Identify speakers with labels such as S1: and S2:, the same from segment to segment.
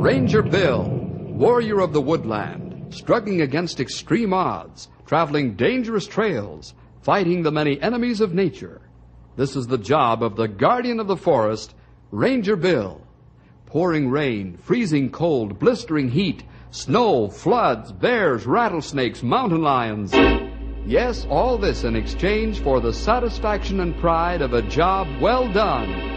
S1: Ranger Bill, warrior of the woodland, struggling against extreme odds, traveling dangerous trails, fighting the many enemies of nature. This is the job of the guardian of the forest, Ranger Bill. Pouring rain, freezing cold, blistering heat, snow, floods, bears, rattlesnakes, mountain lions. Yes, all this in exchange for the satisfaction and pride of a job well done.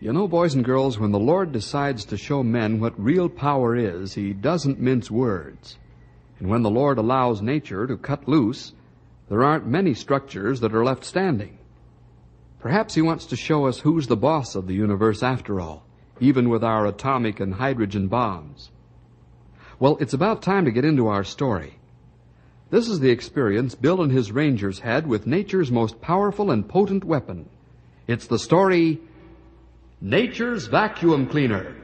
S1: You know, boys and girls, when the Lord decides to show men what real power is, He doesn't mince words. And when the Lord allows nature to cut loose, there aren't many structures that are left standing. Perhaps He wants to show us who's the boss of the universe after all, even with our atomic and hydrogen bombs. Well, it's about time to get into our story. This is the experience Bill and his Rangers had with nature's most powerful and potent weapon. It's the story, Nature's Vacuum Cleaner.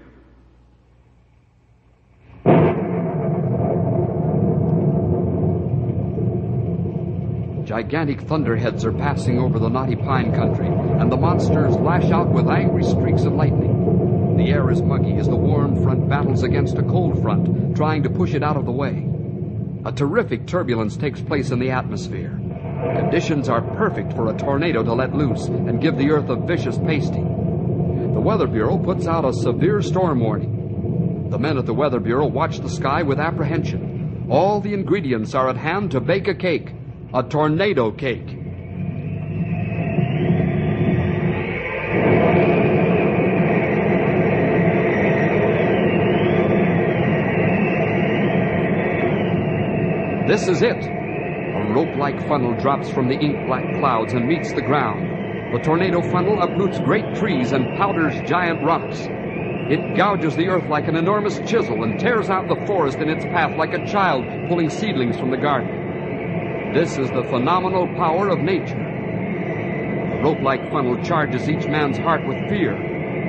S1: Gigantic thunderheads are passing over the knotty pine country, and the monsters lash out with angry streaks of lightning. The air is muggy as the warm front battles against a cold front, trying to push it out of the way. A terrific turbulence takes place in the atmosphere. Conditions are perfect for a tornado to let loose and give the earth a vicious pasting. The Weather Bureau puts out a severe storm warning. The men at the Weather Bureau watch the sky with apprehension. All the ingredients are at hand to bake a cake. A tornado cake. This is it. A rope-like funnel drops from the ink-black clouds and meets the ground. The tornado funnel uproots great trees and powders giant rocks. It gouges the earth like an enormous chisel and tears out the forest in its path like a child pulling seedlings from the garden. This is the phenomenal power of nature. The rope-like funnel charges each man's heart with fear.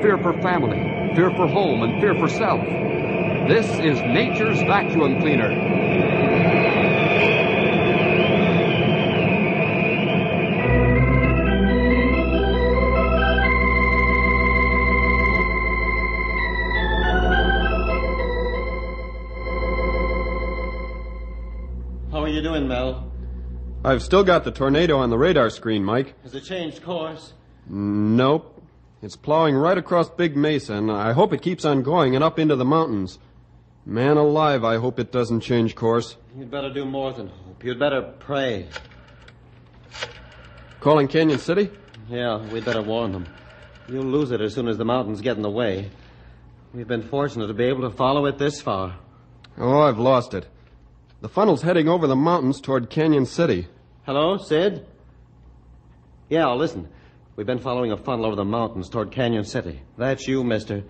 S1: Fear for family, fear for home, and fear for self. This is nature's vacuum cleaner.
S2: How are you doing, Mel?
S3: I've still got the tornado on the radar screen, Mike.
S2: Has it changed course?
S3: Nope. It's plowing right across Big Mesa, and I hope it keeps on going and up into the mountains. Man alive, I hope it doesn't change course.
S2: You'd better do more than hope. You'd better pray.
S3: Calling Canyon City?
S2: Yeah, we'd better warn them. You'll lose it as soon as the mountains get in the way. We've been fortunate to be able to follow it this far.
S3: Oh, I've lost it. The funnel's heading over the mountains toward Canyon City.
S2: Hello, Sid? Yeah, listen. We've been following a funnel over the mountains toward Canyon City. That's you, mister.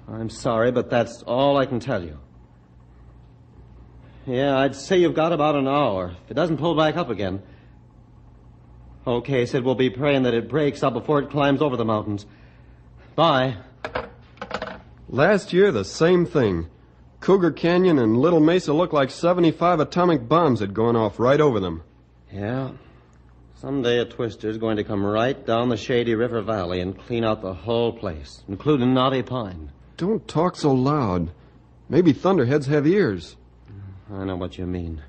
S2: I'm sorry, but that's all I can tell you. Yeah, I'd say you've got about an hour. If it doesn't pull back up again. Okay, Sid, we'll be praying that it breaks up before it climbs over the mountains. Bye.
S3: Last year, the same thing. Cougar Canyon and Little Mesa looked like 75 atomic bombs had gone off right over them.
S2: Yeah. Someday a twister's going to come right down the Shady River Valley and clean out the whole place, including Knotty Pine.
S3: Don't talk so loud. Maybe thunderheads have ears.
S2: I know what you mean.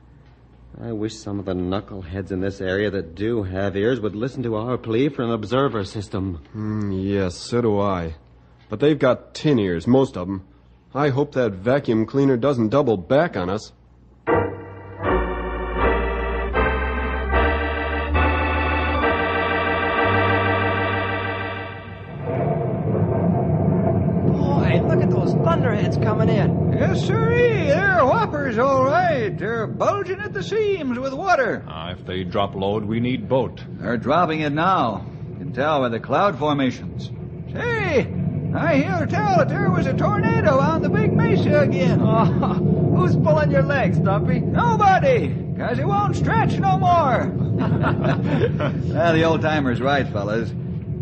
S2: I wish some of the knuckleheads in this area that do have ears would listen to our plea for an observer system.
S3: Yes, so do I. But they've got tin ears, most of them. I hope that vacuum cleaner doesn't double back on us.
S4: Boy, look at those thunderheads coming in.
S5: Yes, sirree. They're whoppers, all right. They're bulging at the seams with water.
S6: If they drop load, we need boat.
S5: They're dropping it now. You can tell by the cloud formations. Say, I hear tell that there was a tornado on the Big Mesa again.
S4: Oh, who's pulling your legs, Stumpy?
S5: Nobody, 'cause it won't stretch no more. The old-timer's right, fellas.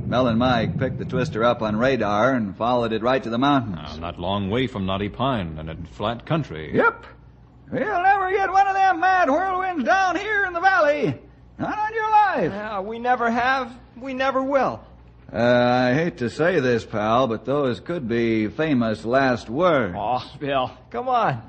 S5: Mel and Mike picked the twister up on radar and followed it right to the mountains.
S6: Not long way from Knotty Pine and in flat country.
S5: Yep. We'll never get one of them mad whirlwinds down here in the valley. Not on your life. life.
S4: We never have. We never will.
S5: I hate to say this, pal, but those could be famous last words.
S4: Oh, Bill, come on.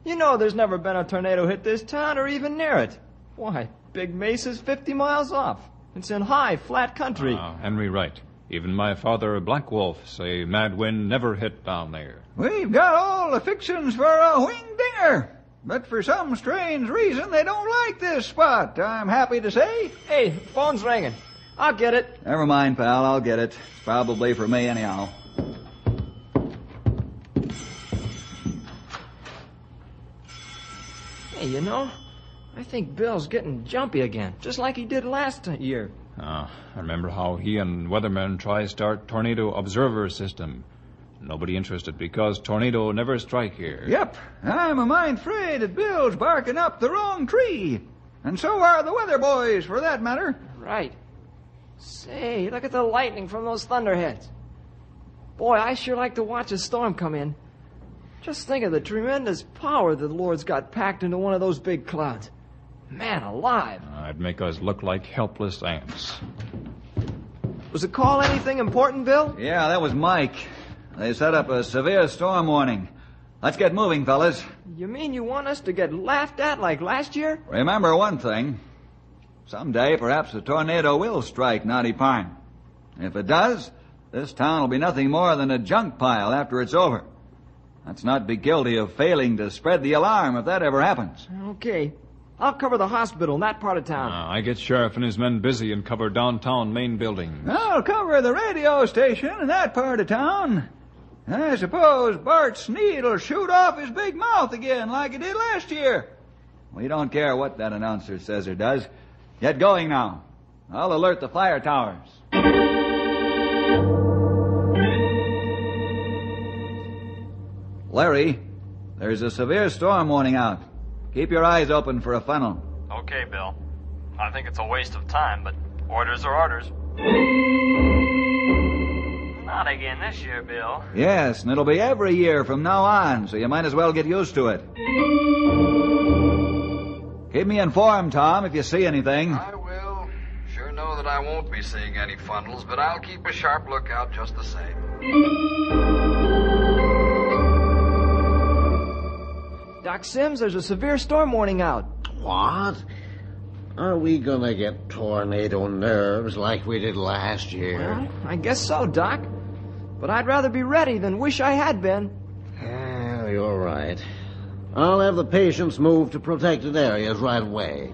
S4: You know there's never been a tornado hit this town or even near it. Why, Big Mesa's 50 miles off. It's in high, flat country.
S6: Henry right. Even my father, Black Wolf, say mad wind never hit down there.
S5: We've got all the fixings for a wing-dinger. But for some strange reason, they don't like this spot, I'm happy to say.
S4: Hey, phone's ringing. I'll get it.
S5: Never mind, pal, I'll get it. It's probably for me anyhow.
S4: Hey, you know, I think Bill's getting jumpy again, just like he did last year.
S6: I remember how he and weathermen try start tornado observer system. Nobody interested because tornado never strike here.
S5: Yep, I'm a mind afraid that Bill's barking up the wrong tree. And so are the weather boys, for that matter.
S4: Right. Say, look at the lightning from those thunderheads. Boy, I sure like to watch a storm come in. Just think of the tremendous power the Lord's got packed into one of those big clouds. Man alive.
S6: It'd make us look like helpless ants.
S4: Was the call anything important, Bill?
S5: Yeah, that was Mike. They set up a severe storm warning. Let's get moving, fellas.
S4: You mean you want us to get laughed at like last year?
S5: Remember one thing. Someday, perhaps a tornado will strike Knotty Pine. If it does, this town will be nothing more than a junk pile after it's over. Let's not be guilty of failing to spread the alarm if that ever happens.
S4: Okay. I'll cover the hospital in that part of town.
S6: I get Sheriff and his men busy and cover downtown main building.
S5: I'll cover the radio station in that part of town. I suppose Bart Sneed will shoot off his big mouth again like he did last year. We don't care what that announcer says or does. Get going now. I'll alert the fire towers. Larry, there's a severe storm warning out. Keep your eyes open for a funnel.
S7: Okay, Bill. I think it's a waste of time, but orders are orders. Not again this year, Bill.
S5: Yes, and it'll be every year from now on, so you might as well get used to it. Keep me informed, Tom, if you see anything.
S1: I will. Sure know that I won't be seeing any funnels, but I'll keep a sharp lookout just the same.
S4: Doc Sims, there's a severe storm warning out.
S8: What? Are we gonna get tornado nerves like we did last year?
S4: Well, I guess so, Doc. But I'd rather be ready than wish I had been.
S8: Yeah, you're right. I'll have the patients moved to protected areas right away.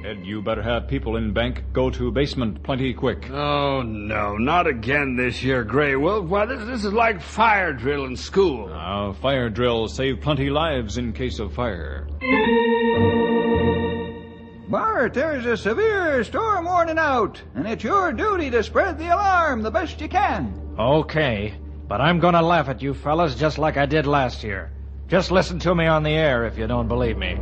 S6: Ed, you better have people in bank go to basement plenty quick.
S9: Oh, no, not again this year, Grey Wolf. Why, this is like fire drill in school.
S6: Fire drills save plenty lives in case of fire.
S5: Bart, there's a severe storm warning out, and it's your duty to spread the alarm the best you can.
S10: Okay, but I'm gonna laugh at you fellas just like I did last year. Just listen to me on the air if you don't believe me.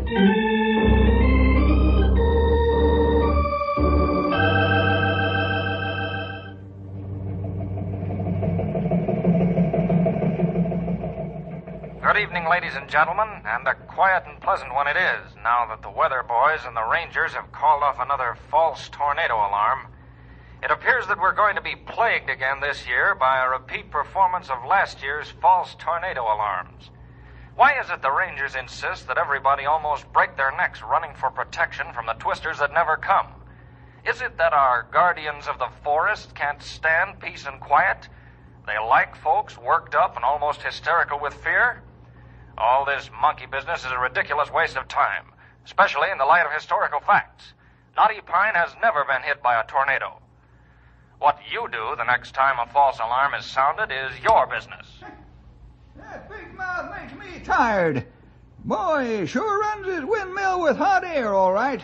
S7: Good evening, ladies and gentlemen, and a quiet and pleasant one it is, now that the weather boys and the Rangers have called off another false tornado alarm. It appears that we're going to be plagued again this year by a repeat performance of last year's false tornado alarms. Why is it the Rangers insist that everybody almost break their necks running for protection from the twisters that never come? Is it that our guardians of the forest can't stand peace and quiet? They like folks worked up and almost hysterical with fear? All this monkey business is a ridiculous waste of time, especially in the light of historical facts. Knotty Pine has never been hit by a tornado. What you do the next time a false alarm is sounded is your business.
S5: That big mouth makes me tired. Boy, he sure runs his windmill with hot air, all right.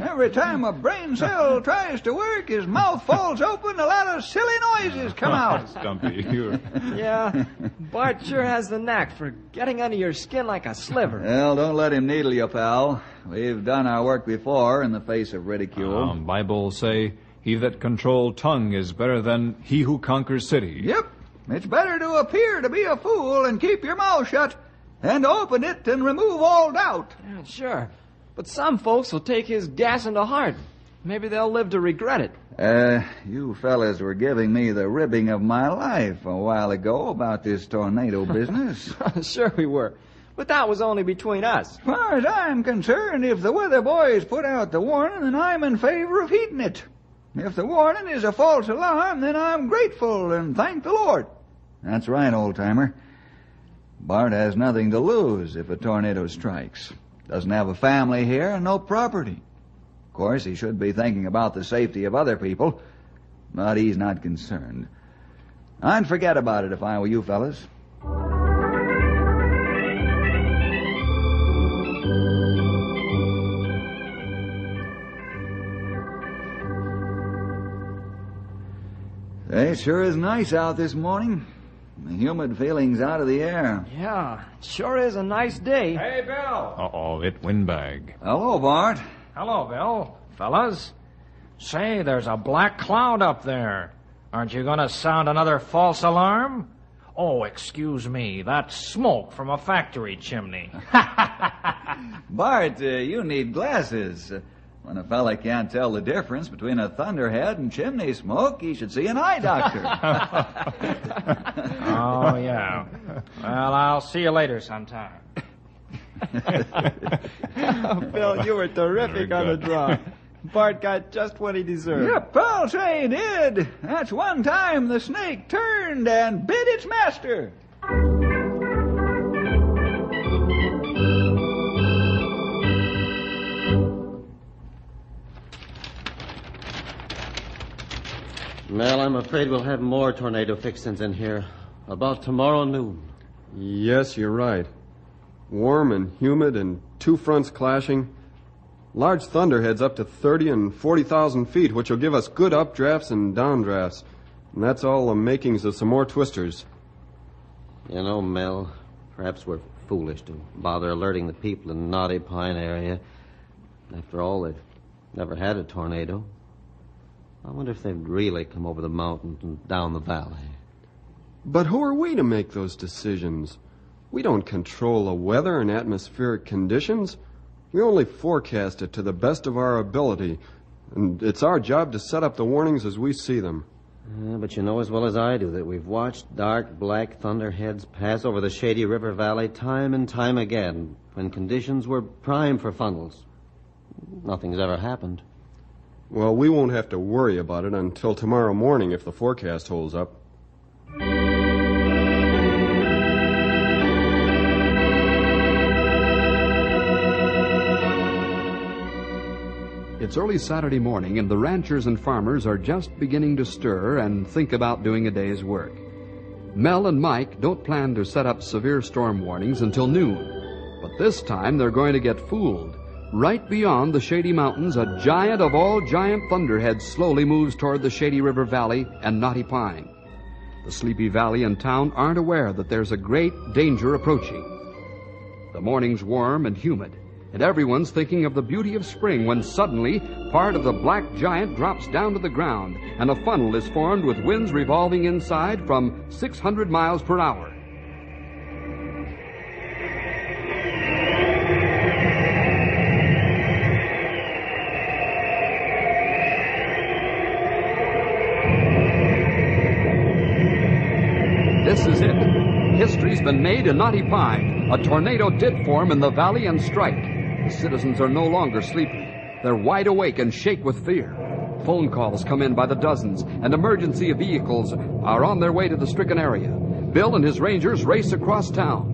S5: Every time a brain cell tries to work, his mouth falls open, a lot of silly noises come out.
S6: Stumpy, you're...
S4: Yeah, Bart sure has the knack for getting under your skin like a sliver.
S5: Well, don't let him needle you, pal. We've done our work before in the face of ridicule.
S6: Bible say, he that control tongue is better than he who conquers city.
S5: Yep. It's better to appear to be a fool and keep your mouth shut than to open it and remove all doubt.
S4: Yeah, sure. But some folks will take his gassing to heart. Maybe they'll live to regret it.
S5: You fellas were giving me the ribbing of my life a while ago about this tornado business.
S4: Sure we were. But that was only between us.
S5: As far as I'm concerned, if the weather boys put out the warning, then I'm in favor of heeding it. If the warning is a false alarm, then I'm grateful and thank the Lord. That's right, old-timer. Bart has nothing to lose if a tornado strikes. Doesn't have a family here and no property. Of course, he should be thinking about the safety of other people, but he's not concerned. I'd forget about it if I were you fellas. It sure is nice out this morning. The humid feeling's out of the air.
S4: Yeah, it sure is a nice day.
S10: Hey, Bill.
S6: Uh-oh, it windbag.
S5: Hello, Bart.
S10: Hello, Bill. Fellas. Say, there's a black cloud up there. Aren't you going to sound another false alarm? Oh, excuse me. That's smoke from a factory chimney.
S5: Bart, you need glasses. When a fella can't tell the difference between a thunderhead and chimney smoke, he should see an eye doctor.
S10: Oh, yeah. Well, I'll see you later sometime.
S4: Bill, you were terrific on the draw. Bart got just what he deserved.
S5: Yep, I'll say he did. That's one time the snake turned and bit its master.
S2: Well, I'm afraid we'll have more tornado fixings in here. About tomorrow noon.
S3: Yes, you're right. Warm and humid and two fronts clashing. Large thunderheads up to 30 and 40,000 feet, which will give us good updrafts and downdrafts. And that's all the makings of some more twisters.
S2: You know, Mel, perhaps we're foolish to bother alerting the people in the Knotty Pine area. After all, they've never had a tornado. I wonder if they'd really come over the mountains and down the valley.
S3: But who are we to make those decisions? We don't control the weather and atmospheric conditions. We only forecast it to the best of our ability, and it's our job to set up the warnings as we see them.
S2: Yeah, but you know as well as I do that we've watched dark black thunderheads pass over the Shady River Valley time and time again when conditions were prime for funnels. Nothing's ever happened.
S3: Well, we won't have to worry about it until tomorrow morning if the forecast holds up.
S1: It's early Saturday morning, and the ranchers and farmers are just beginning to stir and think about doing a day's work. Mel and Mike don't plan to set up severe storm warnings until noon, but this time they're going to get fooled. Right beyond the Shady Mountains, a giant of all giant thunderheads slowly moves toward the Shady River Valley and Knotty Pine. The Sleepy Valley and town aren't aware that there's a great danger approaching. The morning's warm and humid, and everyone's thinking of the beauty of spring when suddenly part of the black giant drops down to the ground and a funnel is formed with winds revolving inside from 600 miles per hour. This is it. History's been made in Knotty Pine. A tornado did form in the valley and strike. The citizens are no longer sleepy. They're wide awake and shake with fear. Phone calls come in by the dozens, and emergency vehicles are on their way to the stricken area. Bill and his rangers race across town.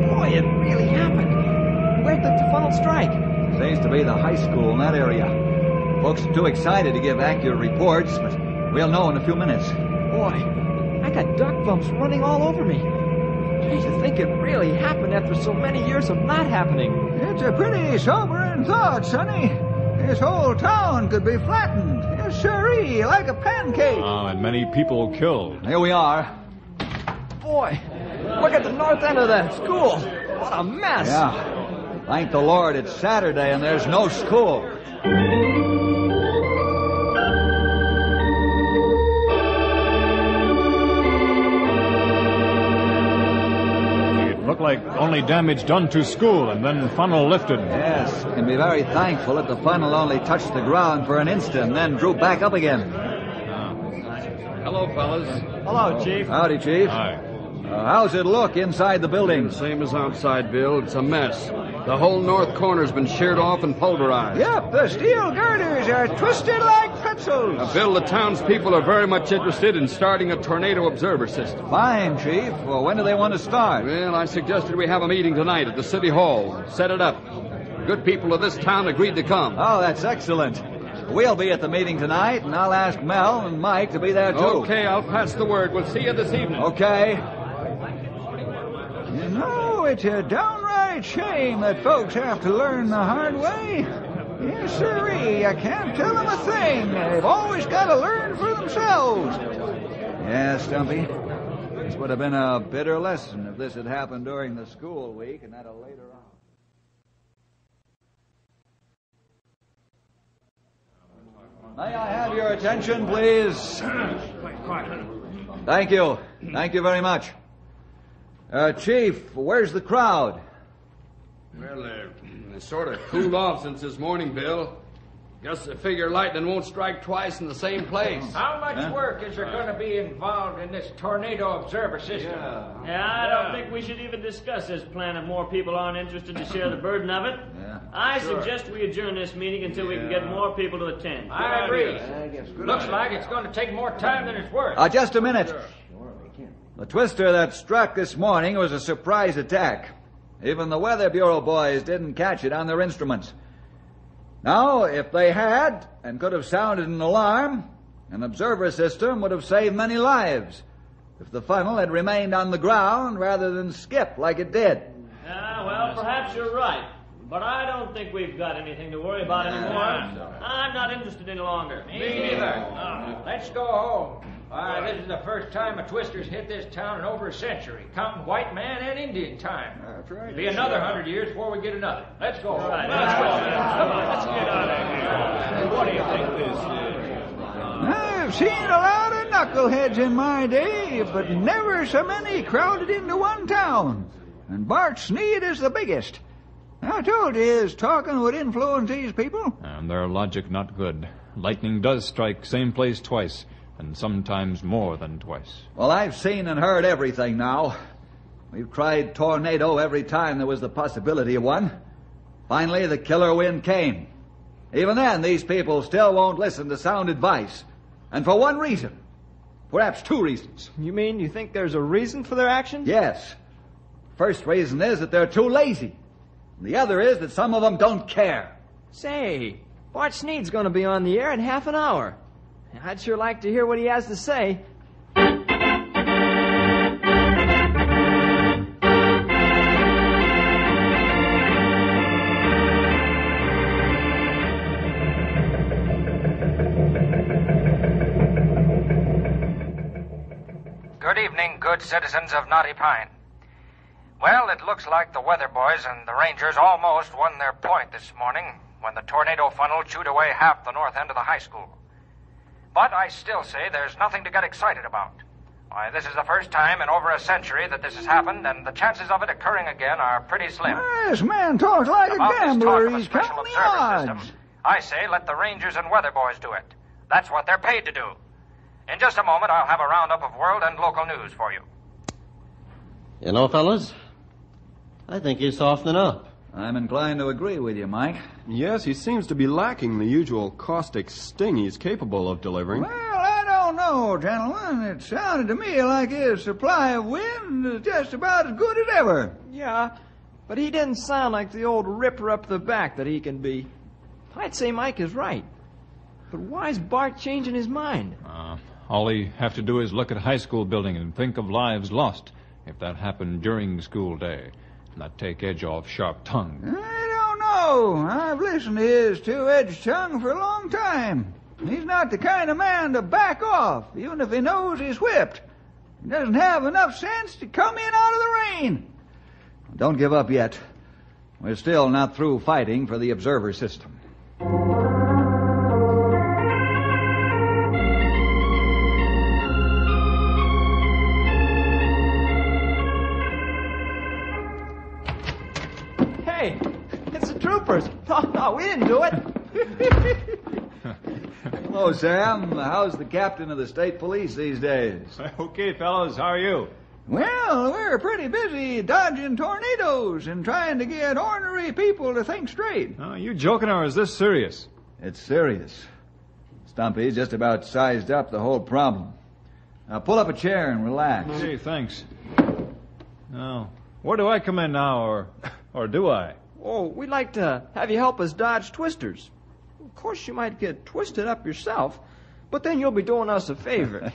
S4: Boy, it really happened. Where did the funnel strike?
S5: Seems to be the high school in that area. Folks are too excited to give accurate reports, but we'll know in a few minutes.
S4: Boy, I got duck bumps running all over me. To think it really happened after so many years of not happening.
S5: It's a pretty sobering thought, Sonny. This whole town could be flattened. Yes, sirree, like a pancake.
S6: And many people killed.
S5: Here we are.
S4: Boy, look at the north end of that school. What a mess.
S5: Yeah. Thank the Lord it's Saturday and there's no school.
S6: like only damage done to school and then funnel lifted.
S5: Yes, can be very thankful that the funnel only touched the ground for an instant and then drew back up again.
S1: Hello, fellas.
S4: Hello, Chief.
S5: Howdy, Chief.
S6: Aye.
S5: How's it look inside the building?
S1: Same as outside, Bill. It's a mess. The whole north corner's been sheared off and pulverized.
S5: Yep, the steel girders are twisted like pretzels.
S1: Bill, the townspeople are very much interested in starting a tornado observer system.
S5: Fine, Chief. Well, when do they want to start?
S1: Well, I suggested we have a meeting tonight at the city hall. Set it up. Good people of this town agreed to come.
S5: Oh, that's excellent. We'll be at the meeting tonight, and I'll ask Mel and Mike to be there, too.
S1: Okay, I'll pass the word. We'll see you this evening.
S5: Okay. You know, it's a downright shame that folks have to learn the hard way. Yes, sirree. I can't tell them a thing. They've always got to learn for themselves. Yeah, Stumpy. This would have been a bitter lesson if this had happened during the school week and at a later hour. May I have your attention, please? Thank you. Thank you very much. Chief, where's the crowd?
S1: Well, they sort of cooled off since this morning, Bill. Guess they figure lightning won't strike twice in the same place.
S10: How much work is there going to be involved in this tornado observer system?
S11: Yeah, I don't think we should even discuss this plan if more people aren't interested to share the burden of it.
S5: Yeah.
S11: I suggest we adjourn this meeting until we can get more people to attend.
S10: I agree. Looks like it's going to take more time than it's worth.
S5: Just a minute. The twister that struck this morning was a surprise attack. Even the Weather Bureau boys didn't catch it on their instruments. Now, if they had and could have sounded an alarm, an observer system would have saved many lives if the funnel had remained on the ground rather than skip like it did.
S11: Well, perhaps you're right. But I don't think we've got anything to worry about anymore. I'm not interested any longer.
S10: Me neither. Let's go home. This is the first time a twister's hit this town in over a century, counting white man and Indian time.
S5: That's right.
S10: Be another 100 years before we get another. Let's go.
S11: Right.
S10: Let's go.
S11: Come on, let's get out of here. What do you think this is?
S5: I've seen a lot of knuckleheads in my day, but never so many crowded into one town. And Bart Sneed is the biggest. I told you his talking would influence these people.
S6: And their logic not good. Lightning does strike same place twice, and sometimes more than twice.
S5: Well, I've seen and heard everything now. We've tried tornado every time there was the possibility of one. Finally, the killer wind came. Even then, these people still won't listen to sound advice. And for one reason. Perhaps two reasons.
S4: You mean you think there's a reason for their actions?
S5: Yes. First reason is that they're too lazy. The other is that some of them don't care.
S4: Say, Bart Sneed's going to be on the air in half an hour. I'd sure like to hear what he has to say.
S7: Good evening, good citizens of Knotty Pine. Well, it looks like the weather boys and the Rangers almost won their point this morning when the tornado funnel chewed away half the north end of the high school. But I still say there's nothing to get excited about. Why, this is the first time in over a century that this has happened, and the chances of it occurring again are pretty slim.
S5: This man talks like
S7: About
S5: a gambler.
S7: this talk of a
S5: He's
S7: special
S5: counting the
S7: observer
S5: odds.
S7: system, I say let the Rangers and weather boys do it. That's what they're paid to do. In just a moment, I'll have a roundup of world and local news for you.
S2: You know, fellas, I think he's softening up.
S5: I'm inclined to agree with you, Mike.
S3: Yes, he seems to be lacking the usual caustic sting he's capable of delivering.
S5: Well, I don't know, gentlemen. It sounded to me like his supply of wind is just about as good as ever.
S4: Yeah, but he didn't sound like the old ripper up the back that he can be. I'd say Mike is right. But why's Bart changing his mind?
S6: All he have to do is look at a high school building and think of lives lost if that happened during school day. And that take edge off sharp tongue.
S5: I don't know. I've listened to his two-edged tongue for a long time. He's not the kind of man to back off, even if he knows he's whipped. He doesn't have enough sense to come in out of the rain. Don't give up yet. We're still not through fighting for the observer system.
S4: troopers. No, we didn't do it.
S5: Hello, Sam. How's the captain of the state police these days?
S6: Okay, fellows, how are you?
S5: Well, we're pretty busy dodging tornadoes and trying to get ornery people to think straight.
S6: Oh, you joking or is this serious?
S5: It's serious. Stumpy's just about sized up the whole problem. Now pull up a chair and relax.
S6: Okay, thanks. Now, where do I come in now, or do I?
S4: Oh, we'd like to have you help us dodge twisters. Of course, you might get twisted up yourself, but then you'll be doing us a favor.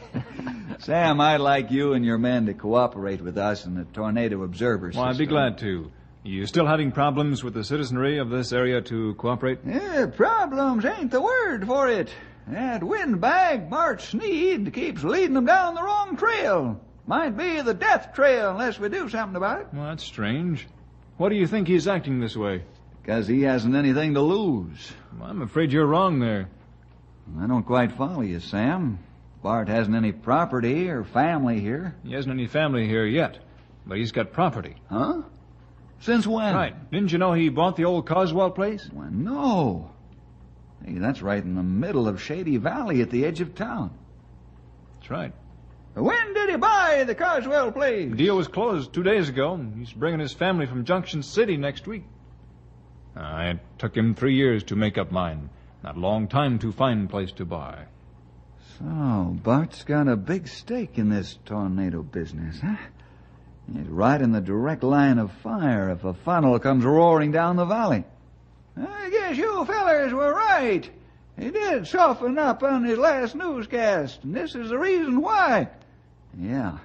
S5: Sam, I'd like you and your men to cooperate with us in the tornado observer system.
S6: Well, I'd be glad to. You still having problems with the citizenry of this area to cooperate?
S5: Yeah, problems ain't the word for it. That windbag, Bart Sneed, keeps leading them down the wrong trail. Might be the death trail unless we do something about it.
S6: Well, that's strange. Why do you think he's acting this way?
S5: Because he hasn't anything to lose.
S6: Well, I'm afraid you're wrong there.
S5: I don't quite follow you, Sam. Bart hasn't any property or family here.
S6: He hasn't any family here yet, but he's got property.
S5: Huh? Since when?
S6: Right. Didn't you know he bought the old Coswell place?
S5: Well, no. Hey, that's right in the middle of Shady Valley at the edge of town.
S6: That's right.
S5: When did he buy the Coswell place?
S6: The deal was closed 2 days ago. He's bringing his family from Junction City next week. It took him 3 years to make up mine. Not a long time to find a place to buy.
S5: So, Bart's got a big stake in this tornado business, huh? He's right in the direct line of fire if a funnel comes roaring down the valley. I guess you fellers were right. He did soften up on his last newscast, and this is the reason why. Yeah.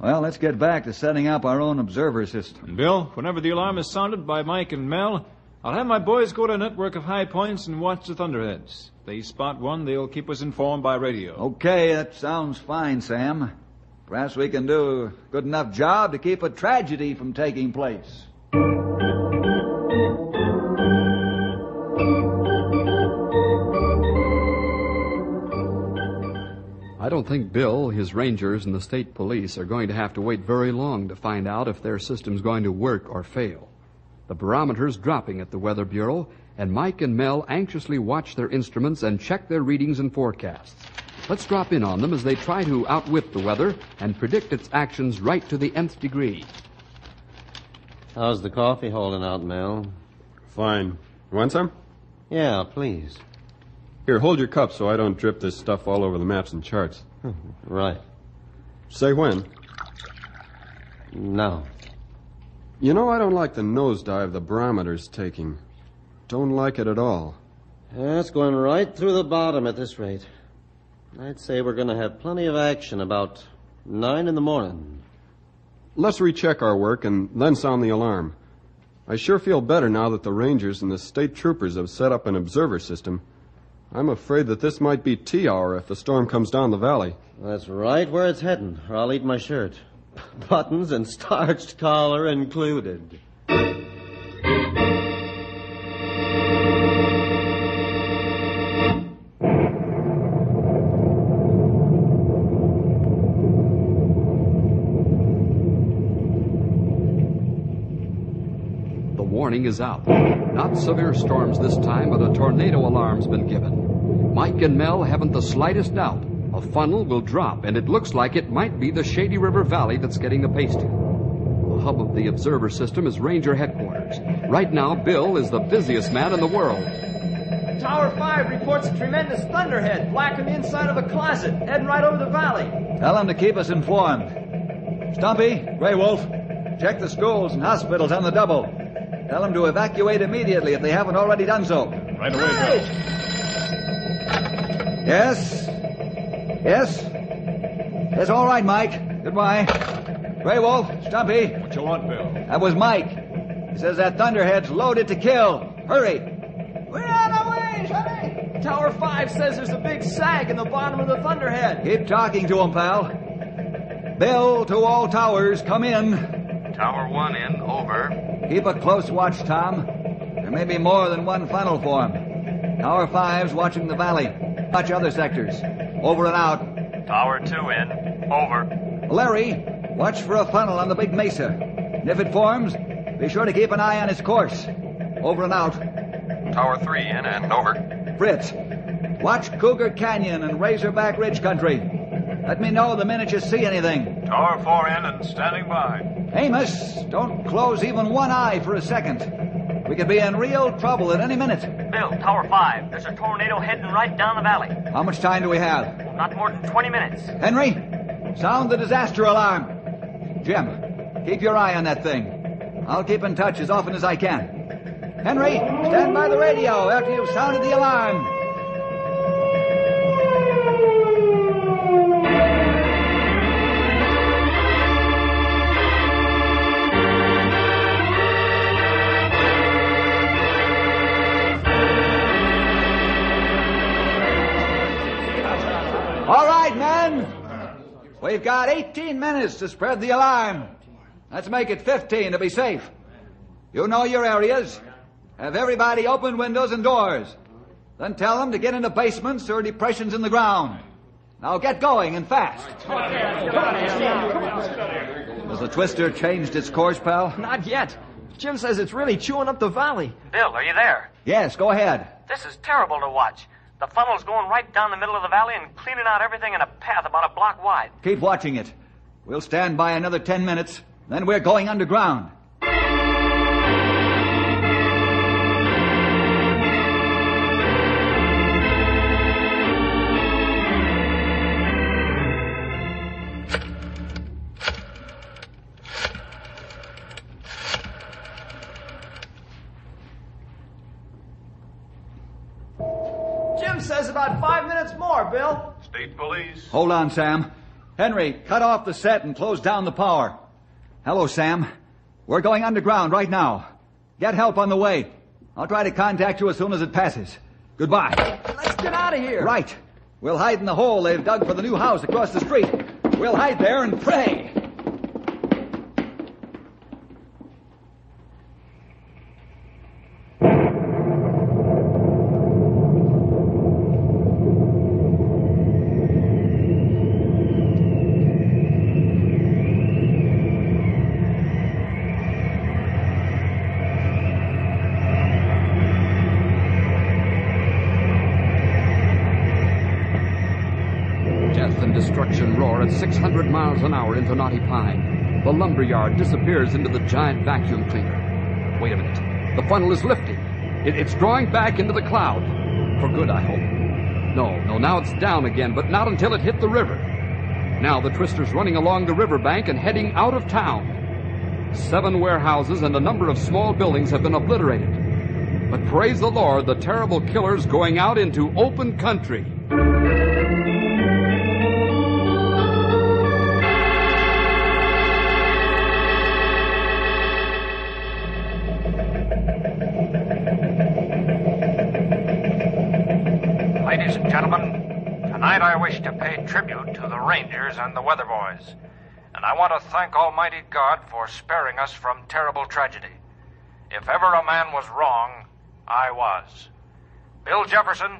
S5: Well, let's get back to setting up our own observer system.
S6: And Bill, whenever the alarm is sounded by Mike and Mel, I'll have my boys go to a network of high points and watch the thunderheads. If they spot one, they'll keep us informed by radio.
S5: Okay, that sounds fine, Sam. Perhaps we can do a good enough job to keep a tragedy from taking place.
S1: I don't think Bill, his rangers, and the state police are going to have to wait very long to find out if their system's going to work or fail. The barometer's dropping at the Weather Bureau, and Mike and Mel anxiously watch their instruments and check their readings and forecasts. Let's drop in on them as they try to outwit the weather and predict its actions right to the nth degree.
S2: How's the coffee holding out, Mel?
S3: Fine. You want some?
S2: Yeah, please.
S3: Here, hold your cup so I don't drip this stuff all over the maps and charts.
S2: Right.
S3: Say when.
S2: Now.
S3: You know, I don't like the nosedive the barometer's taking. Don't like it at all.
S2: Yeah, it's going right through the bottom at this rate. I'd say we're going to have plenty of action about 9 in the morning.
S3: Let's recheck our work and then sound the alarm. I sure feel better now that the Rangers and the state troopers have set up an observer system. I'm afraid that this might be tea hour if the storm comes down the valley.
S2: That's right where it's heading, or I'll eat my shirt. Buttons and starched collar included.
S1: The warning is out. Not severe storms this time, but a tornado alarm's been given. Mike and Mel haven't the slightest doubt. A funnel will drop, and it looks like it might be the Shady River Valley that's getting the pasting. The hub of the observer system is Ranger headquarters. Right now, Bill is the busiest man in the world.
S4: Tower 5 reports a tremendous thunderhead black on the inside of a closet, heading right over the valley.
S5: Tell them to keep us informed. Stumpy, Grey Wolf, check the schools and hospitals on the double. Tell them to evacuate immediately if they haven't already done so.
S6: Right away, Bill.
S5: Yes? Yes? Yes, all right, Mike. Goodbye. Grey Wolf, Stumpy.
S6: What you want, Bill?
S5: That was Mike. He says that thunderhead's loaded to kill. Hurry.
S4: We're on our way, Sonny. Tower 5 says there's a big sag in the bottom of the thunderhead.
S5: Keep talking to him, pal. Bill, to all towers, come in.
S12: Tower 1 in, over.
S5: Keep a close watch, Tom. There may be more than one funnel form. Tower 5's watching the valley. Watch other sectors. Over and out.
S12: Tower 2 in, over.
S5: Larry, watch for a funnel on the big mesa. And if it forms, be sure to keep an eye on its course. Over and out.
S13: Tower 3 in and over.
S5: Fritz, watch Cougar Canyon and Razorback Ridge country. Let me know the minute you see anything.
S12: Tower 4 in and standing by.
S5: Amos, don't close even one eye for a second. We could be in real trouble at any minute.
S11: Bill, Tower 5. There's a tornado heading right down the valley.
S5: How much time do we have?
S11: Not more than 20 minutes.
S5: Henry, sound the disaster alarm. Jim, keep your eye on that thing. I'll keep in touch as often as I can. Henry, stand by the radio after you've sounded the alarm. All right, men. We've got 18 minutes to spread the alarm. Let's make it 15 to be safe. You know your areas. Have everybody open windows and doors. Then tell them to get into basements or depressions in the ground. Now get going and fast. Has the twister changed its course, pal?
S4: Not yet. Jim says it's really chewing up the valley.
S11: Bill, are you there?
S5: Yes, go ahead.
S11: This is terrible to watch. The funnel's going right down the middle of the valley and cleaning out everything in a path about a block wide.
S5: Keep watching it. We'll stand by another 10 minutes, then we're going underground.
S4: Jim says about 5 minutes more, Bill.
S12: State police.
S5: Hold on, Sam. Henry, cut off the set and close down the power. Hello, Sam. We're going underground right now. Get help on the way. I'll try to contact you as soon as it passes. Goodbye.
S4: Let's get out of here.
S5: Right. We'll hide in the hole they've dug for the new house across the street. We'll hide there and pray.
S1: Death and destruction roar at 600 miles an hour into Knotty Pine. The lumberyard disappears into the giant vacuum cleaner. Wait a minute. The funnel is lifting. It's drawing back into the cloud. For good, I hope. No, now it's down again, but not until it hit the river. Now the twister's running along the riverbank and heading out of town. 7 warehouses and a number of small buildings have been obliterated. But praise the Lord, the terrible killer's going out into open country.
S7: Ladies and gentlemen, tonight I wish to pay tribute to the Rangers and the Weather Boys, and I want to thank Almighty God for sparing us from terrible tragedy. If ever a man was wrong, I was. Bill Jefferson,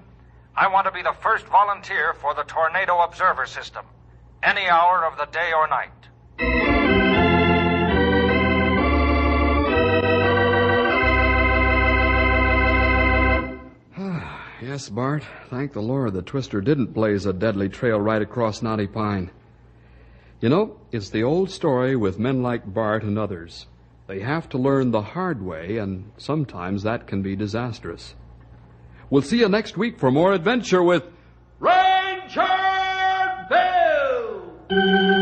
S7: I want to be the first volunteer for the Tornado Observer System, any hour of the day or night.
S1: Yes, Bart. Thank the Lord the twister didn't blaze a deadly trail right across Knotty Pine. You know, it's the old story with men like Bart and others. They have to learn the hard way, and sometimes that can be disastrous. We'll see you next week for more adventure with Ranger Bill!